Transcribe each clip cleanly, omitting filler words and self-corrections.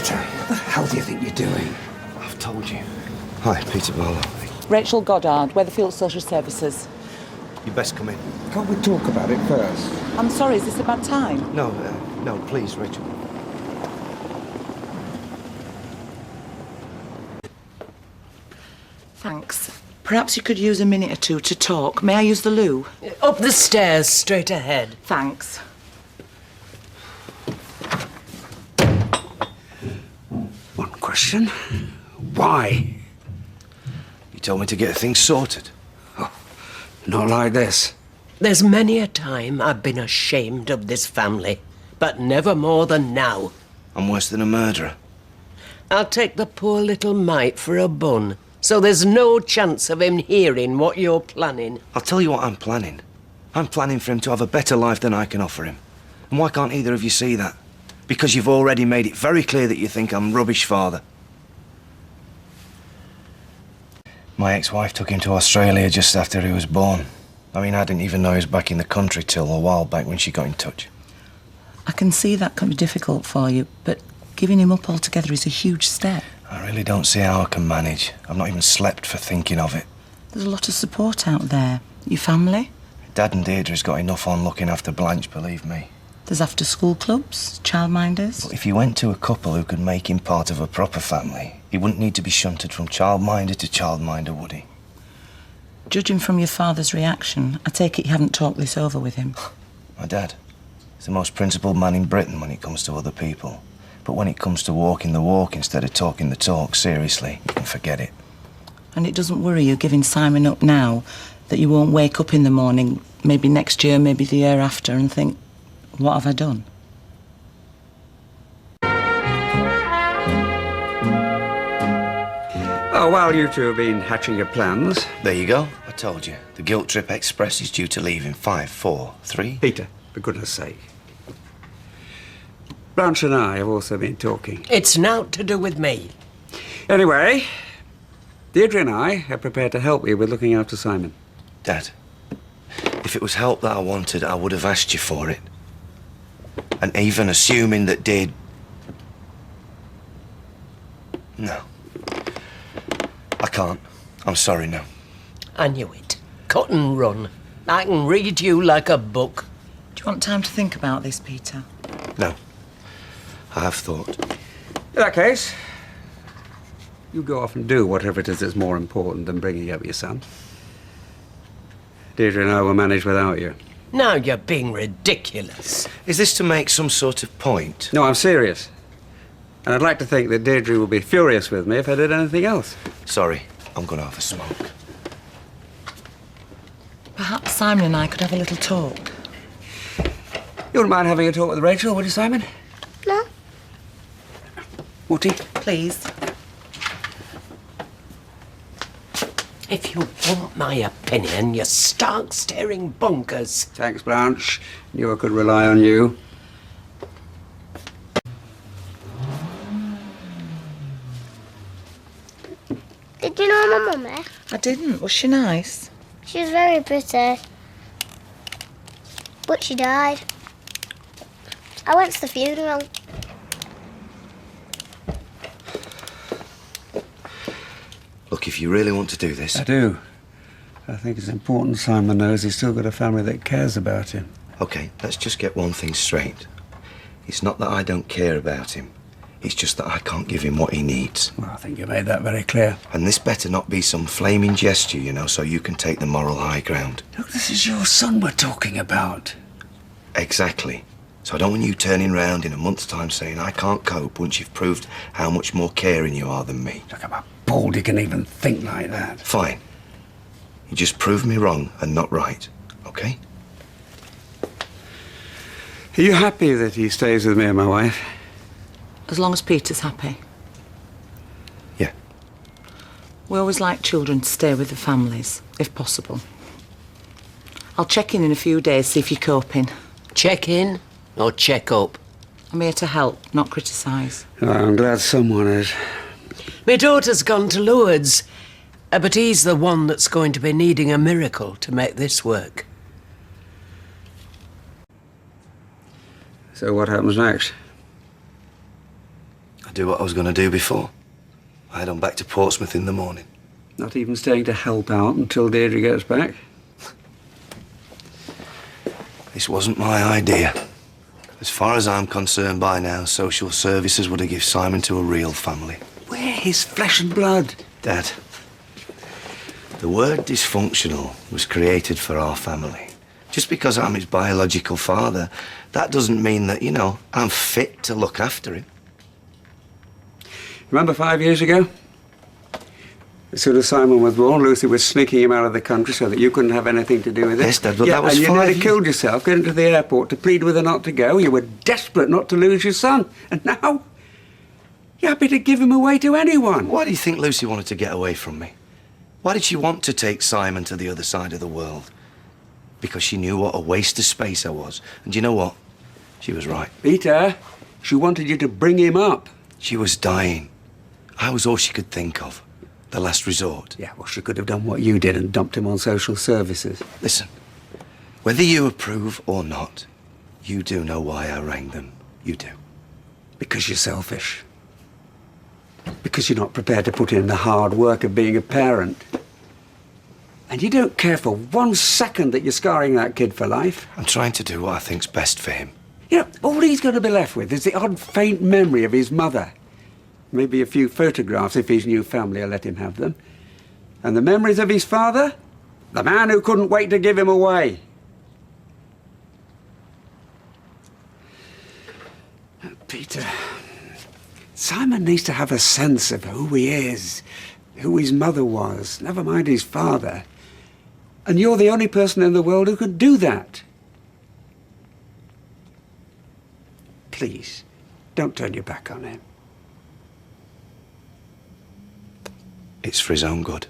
Peter, what the hell do you think you're doing? I've told you. Hi, Peter Barlow. Rachel Goddard, Weatherfield Social Services. You best come in. Can't we talk about it first? I'm sorry, is this a bad time? No, please, Rachel. Thanks. Perhaps you could use a minute or two to talk. May I use the loo? Up the stairs, straight ahead. Thanks. One question. Why? You told me to get things sorted. Oh, not like this. There's many a time I've been ashamed of this family, but never more than now. I'm worse than a murderer. I'll take the poor little mite for a bun, so there's no chance of him hearing what you're planning. I'll tell you what I'm planning. I'm planning for him to have a better life than I can offer him. And why can't either of you see that? Because you've already made it very clear that you think I'm rubbish father. My ex-wife took him to Australia just after he was born. I mean, I didn't even know he was back in the country till a while back when she got in touch. I can see that can be difficult for you, but giving him up altogether is a huge step. I really don't see how I can manage. I've not even slept for thinking of it. There's a lot of support out there. Your family? Dad and Deirdre's got enough on looking after Blanche, believe me. There's after-school clubs, childminders. But if you went to a couple who could make him part of a proper family, he wouldn't need to be shunted from childminder to childminder, would he? Judging from your father's reaction, I take it you haven't talked this over with him. My dad. He's the most principled man in Britain when it comes to other people. But when it comes to walking the walk instead of talking the talk, seriously, you can forget it. And it doesn't worry you giving Simon up now, that you won't wake up in the morning, maybe next year, maybe the year after, and think, what have I done? Oh, while you two have been hatching your plans... There you go. I told you. The Guilt Trip Express is due to leave in 5, 4, 3... Peter, for goodness sake. Blanche and I have also been talking. It's naught to do with me. Anyway, Deirdre and I are prepared to help you with looking after Simon. Dad, if it was help that I wanted, I would have asked you for it. And even assuming that Deirdre... No. I can't. I'm sorry, no. I knew it. Cut and run. I can read you like a book. Do you want time to think about this, Peter? No. I have thought. In that case, you go off and do whatever it is that's more important than bringing up your son. Deirdre and I will manage without you. Now you're being ridiculous. Is this to make some sort of point? No, I'm serious. And I'd like to think that Deirdre will be furious with me if I did anything else. Sorry, I'm going to have a smoke. Perhaps Simon and I could have a little talk. You wouldn't mind having a talk with Rachel, would you, Simon? No. Morty? Please. If you want my opinion, you're stark staring bonkers. Thanks, Blanche. Knew I could rely on you. Did you know my mummy? I didn't. Was she nice? She was very pretty. But she died. I went to the funeral. Look, if you really want to do this... I do. I think it's important Simon knows he's still got a family that cares about him. OK, let's just get one thing straight. It's not that I don't care about him. It's just that I can't give him what he needs. Well, I think you made that very clear. And this better not be some flaming gesture, you know, so you can take the moral high ground. Look, this is your son we're talking about. Exactly. So I don't want you turning round in a month's time saying I can't cope once you've proved how much more caring you are than me. Look, I'm appalled you can even think like that. Fine. You just prove me wrong and not right, OK? Are you happy that he stays with me and my wife? As long as Peter's happy. Yeah. We always like children to stay with the families, if possible. I'll check in a few days, see if you're coping. Check in or check up? I'm here to help, not criticise. Oh, I'm glad someone is. My daughter's gone to Lourdes, but he's the one that's going to be needing a miracle to make this work. So what happens next? I do what I was going to do before. I head on back to Portsmouth in the morning. Not even staying to help out until Deirdre gets back? This wasn't my idea. As far as I'm concerned by now, social services would have given Simon to a real family. We're his flesh and blood. Dad, the word dysfunctional was created for our family. Just because I'm his biological father, that doesn't mean that, I'm fit to look after him. Remember 5 years ago? As soon as Simon was born, Lucy was sneaking him out of the country so that you couldn't have anything to do with it. Yes, Dad, but that was and you 5 nearly years. killed yourself getting to the airport to plead with her not to go. You were desperate not to lose your son. And now, you're happy to give him away to anyone. Why do you think Lucy wanted to get away from me? Why did she want to take Simon to the other side of the world? Because she knew what a waste of space I was. And you know what? She was right. Peter, she wanted you to bring him up. She was dying. I was all she could think of. The last resort. Yeah, well, she could have done what you did and dumped him on social services. Listen, whether you approve or not, you do know why I rang them. You do. Because you're selfish. Because you're not prepared to put in the hard work of being a parent. And you don't care for 1 second that you're scarring that kid for life. I'm trying to do what I think's best for him. All he's going to be left with is the odd faint memory of his mother. Maybe a few photographs if his new family will let him have them. And the memories of his father? The man who couldn't wait to give him away. Peter, Simon needs to have a sense of who he is, who his mother was, never mind his father. And you're the only person in the world who could do that. Please, don't turn your back on him. It's for his own good.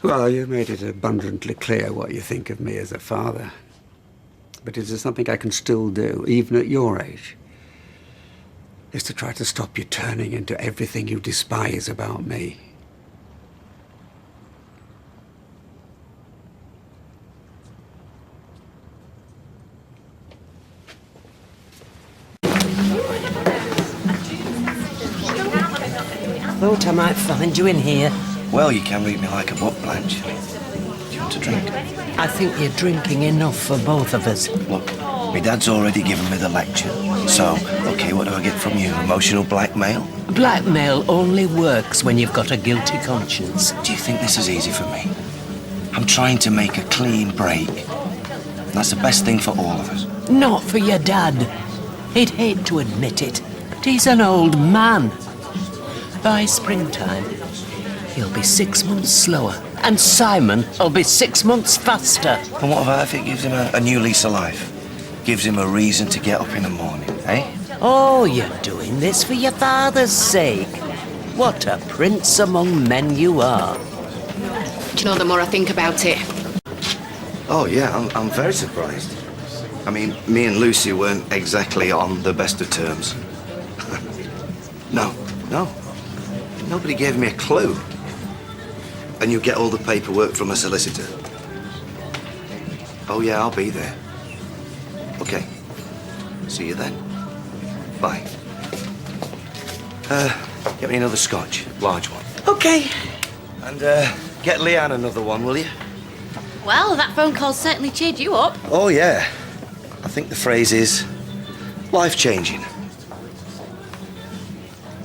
Well, you made it abundantly clear what you think of me as a father. But is there something I can still do, even at your age? Is to try to stop you turning into everything you despise about me. Thought I might find you in here. Well, you can read me like a book, Blanche. Do you want a drink? I think you're drinking enough for both of us. Look, my dad's already given me the lecture. So, okay, what do I get from you? Emotional blackmail? Blackmail only works when you've got a guilty conscience. Do you think this is easy for me? I'm trying to make a clean break. And that's the best thing for all of us. Not for your dad. He'd hate to admit it, but he's an old man. By springtime, he'll be 6 months slower, and Simon will be 6 months faster. And what about if it gives him a new lease of life? Gives him a reason to get up in the morning, eh? Oh, you're doing this for your father's sake. What a prince among men you are. Do you know, the more I think about it, Oh, yeah, I'm very surprised. I mean, me and Lucy weren't exactly on the best of terms. No. Nobody gave me a clue. And you get all the paperwork from a solicitor. Oh, yeah, I'll be there. Okay. See you then. Bye. Get me another scotch, large one. Okay. And, get Leanne another one, will you? well, that phone call certainly cheered you up. Oh, yeah. I think the phrase is life-changing.